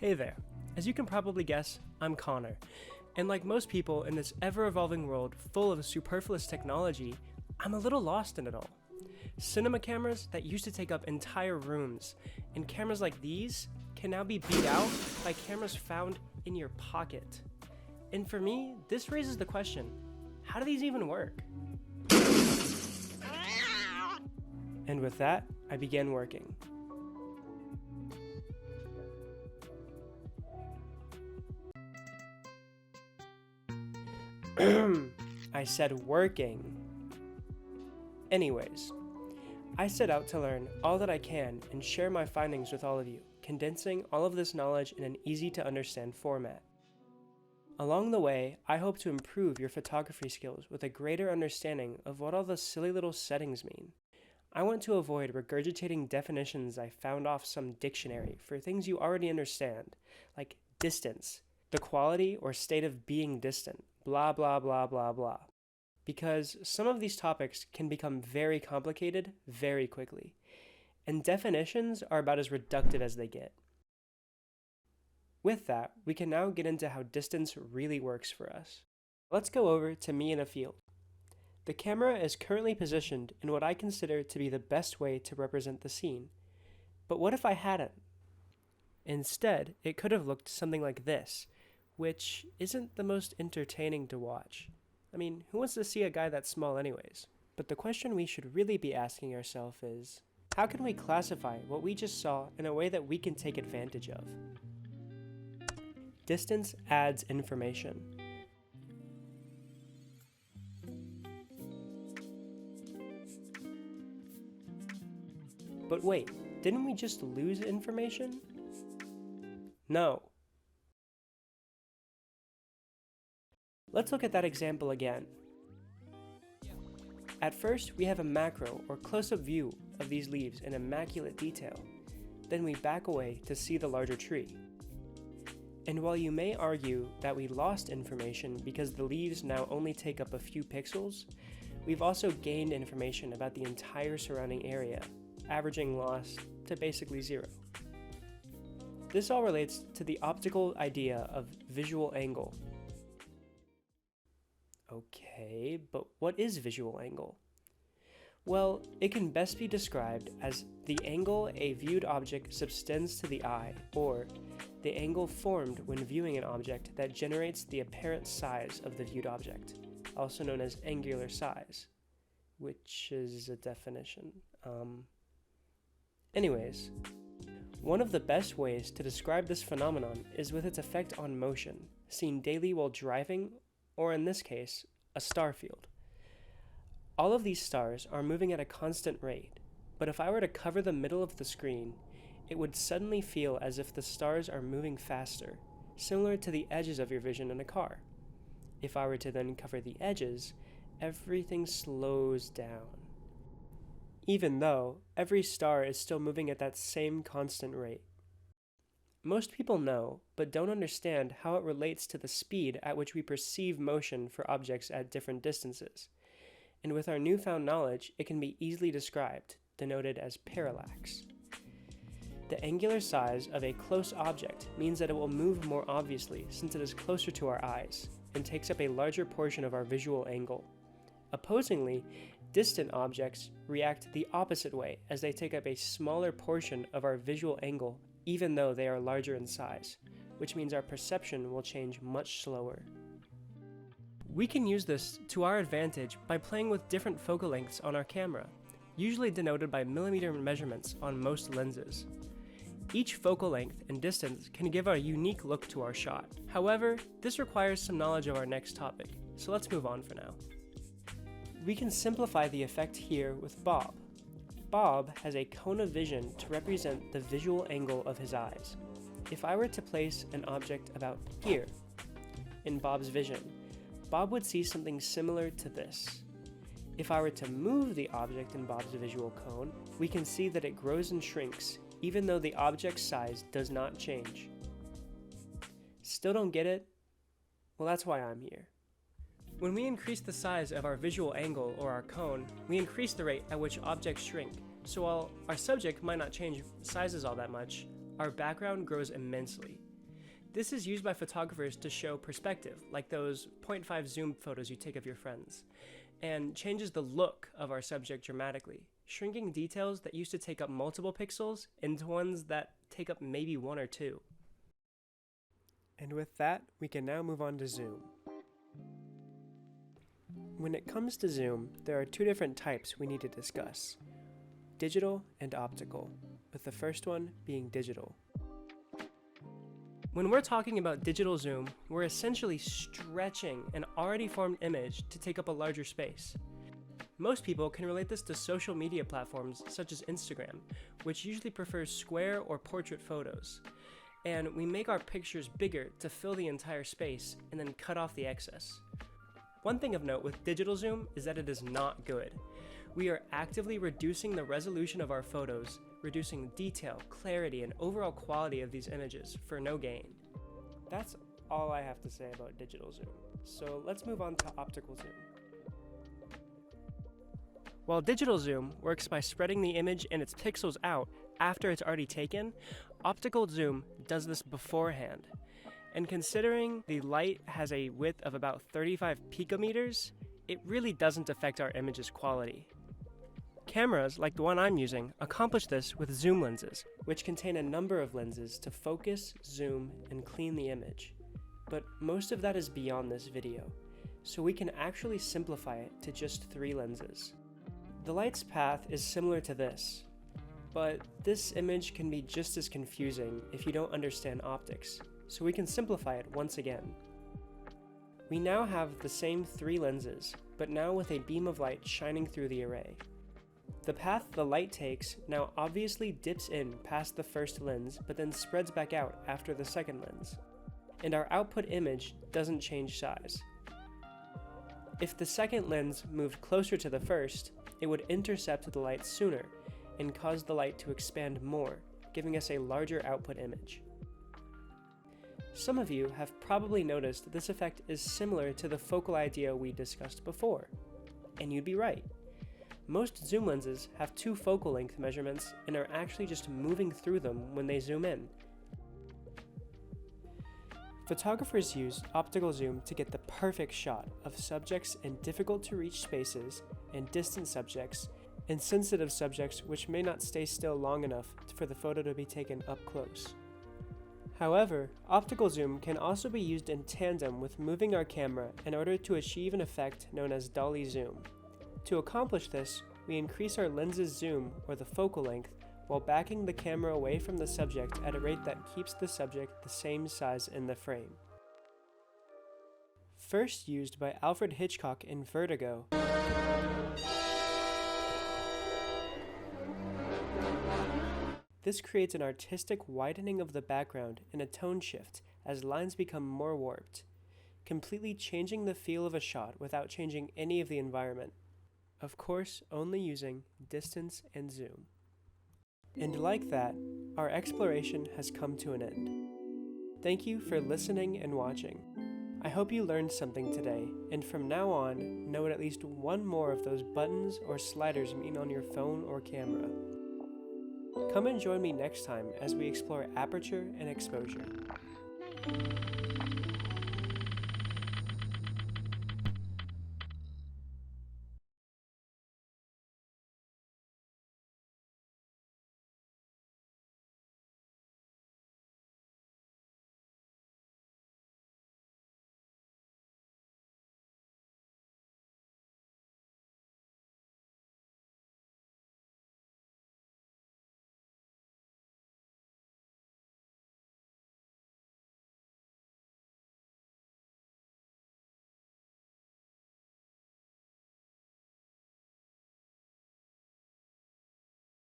Hey there. As you can probably guess, I'm Connor. And like most people in this ever-evolving world full of superfluous technology, I'm a little lost in it all. Cinema cameras that used to take up entire rooms, and cameras like these can now be beat out by cameras found in your pocket. And for me, this raises the question, how do these even work? And with that, I began working. I said working. Anyways, I set out to learn all that I can and share my findings with all of you, condensing all of this knowledge in an easy to understand format. Along the way, I hope to improve your photography skills with a greater understanding of what all the silly little settings mean. I want to avoid regurgitating definitions I found off some dictionary for things you already understand, like distance, the quality or state of being distant, blah blah blah blah blah. Because some of these topics can become very complicated very quickly, and definitions are about as reductive as they get. With that, we can now get into how distance really works for us. Let's go over to me in a field. The camera is currently positioned in what I consider to be the best way to represent the scene. But what if I hadn't? Instead, it could have looked something like this, which isn't the most entertaining to watch. I mean, who wants to see a guy that small anyways? But the question we should really be asking ourselves is, how can we classify what we just saw in a way that we can take advantage of? Distance adds information. But wait, didn't we just lose information? No. Let's look at that example again. At first, we have a macro or close-up view of these leaves in immaculate detail. Then we back away to see the larger tree. And while you may argue that we lost information because the leaves now only take up a few pixels, we've also gained information about the entire surrounding area, averaging loss to basically zero. This all relates to the optical idea of visual angle. Okay, but what is visual angle? Well, it can best be described as the angle a viewed object subtends to the eye, or the angle formed when viewing an object that generates the apparent size of the viewed object, also known as angular size, which is a definition. Anyways, one of the best ways to describe this phenomenon is with its effect on motion, seen daily while driving, or in this case, a star field. All of these stars are moving at a constant rate, but if I were to cover the middle of the screen, it would suddenly feel as if the stars are moving faster, similar to the edges of your vision in a car. If I were to then cover the edges, everything slows down. Even though every star is still moving at that same constant rate. Most people know, but don't understand how it relates to the speed at which we perceive motion for objects at different distances. And with our newfound knowledge, it can be easily described, denoted as parallax. The angular size of a close object means that it will move more obviously since it is closer to our eyes, and takes up a larger portion of our visual angle. Opposingly, distant objects react the opposite way as they take up a smaller portion of our visual angle even though they are larger in size, which means our perception will change much slower. We can use this to our advantage by playing with different focal lengths on our camera, usually denoted by millimeter measurements on most lenses. Each focal length and distance can give a unique look to our shot. However, this requires some knowledge of our next topic, so let's move on for now. We can simplify the effect here with Bob. Bob has a cone of vision to represent the visual angle of his eyes. If I were to place an object about here in Bob's vision, Bob would see something similar to this. If I were to move the object in Bob's visual cone, we can see that it grows and shrinks, even though the object's size does not change. Still don't get it? Well, that's why I'm here. When we increase the size of our visual angle or our cone, we increase the rate at which objects shrink. So while our subject might not change sizes all that much, our background grows immensely. This is used by photographers to show perspective, like those 0.5 zoom photos you take of your friends, and changes the look of our subject dramatically, shrinking details that used to take up multiple pixels into ones that take up maybe 1 or 2. And with that, we can now move on to zoom. When it comes to zoom, there are 2 different types we need to discuss: digital and optical, with the first one being digital. When we're talking about digital zoom, we're essentially stretching an already formed image to take up a larger space. Most people can relate this to social media platforms such as Instagram, which usually prefers square or portrait photos. And we make our pictures bigger to fill the entire space and then cut off the excess. One thing of note with digital zoom is that it is not good. We are actively reducing the resolution of our photos, reducing detail, clarity, and overall quality of these images for no gain. That's all I have to say about digital zoom. So let's move on to optical zoom. While digital zoom works by spreading the image and its pixels out after it's already taken, optical zoom does this beforehand. And considering the light has a width of about 35 picometers, it really doesn't affect our image's quality. Cameras, like the one I'm using, accomplish this with zoom lenses, which contain a number of lenses to focus, zoom, and clean the image. But most of that is beyond this video, so we can actually simplify it to just 3 lenses. The light's path is similar to this, but this image can be just as confusing if you don't understand optics, so we can simplify it once again. We now have the same 3 lenses, but now with a beam of light shining through the array. The path the light takes now obviously dips in past the first lens, but then spreads back out after the second lens. And our output image doesn't change size. If the second lens moved closer to the first, it would intercept the light sooner and cause the light to expand more, giving us a larger output image. Some of you have probably noticed this effect is similar to the focal idea we discussed before. And you'd be right. Most zoom lenses have 2 focal length measurements and are actually just moving through them when they zoom in. Photographers use optical zoom to get the perfect shot of subjects in difficult to reach spaces and distant subjects and sensitive subjects which may not stay still long enough for the photo to be taken up close. However, optical zoom can also be used in tandem with moving our camera in order to achieve an effect known as dolly zoom. To accomplish this, we increase our lens's zoom, or the focal length, while backing the camera away from the subject at a rate that keeps the subject the same size in the frame. First used by Alfred Hitchcock in Vertigo, this creates an artistic widening of the background and a tone shift as lines become more warped, completely changing the feel of a shot without changing any of the environment. Of course, only using distance and zoom. And like that, our exploration has come to an end. Thank you for listening and watching. I hope you learned something today, and from now on, know what at least one more of those buttons or sliders mean on your phone or camera. Come and join me next time as we explore aperture and exposure.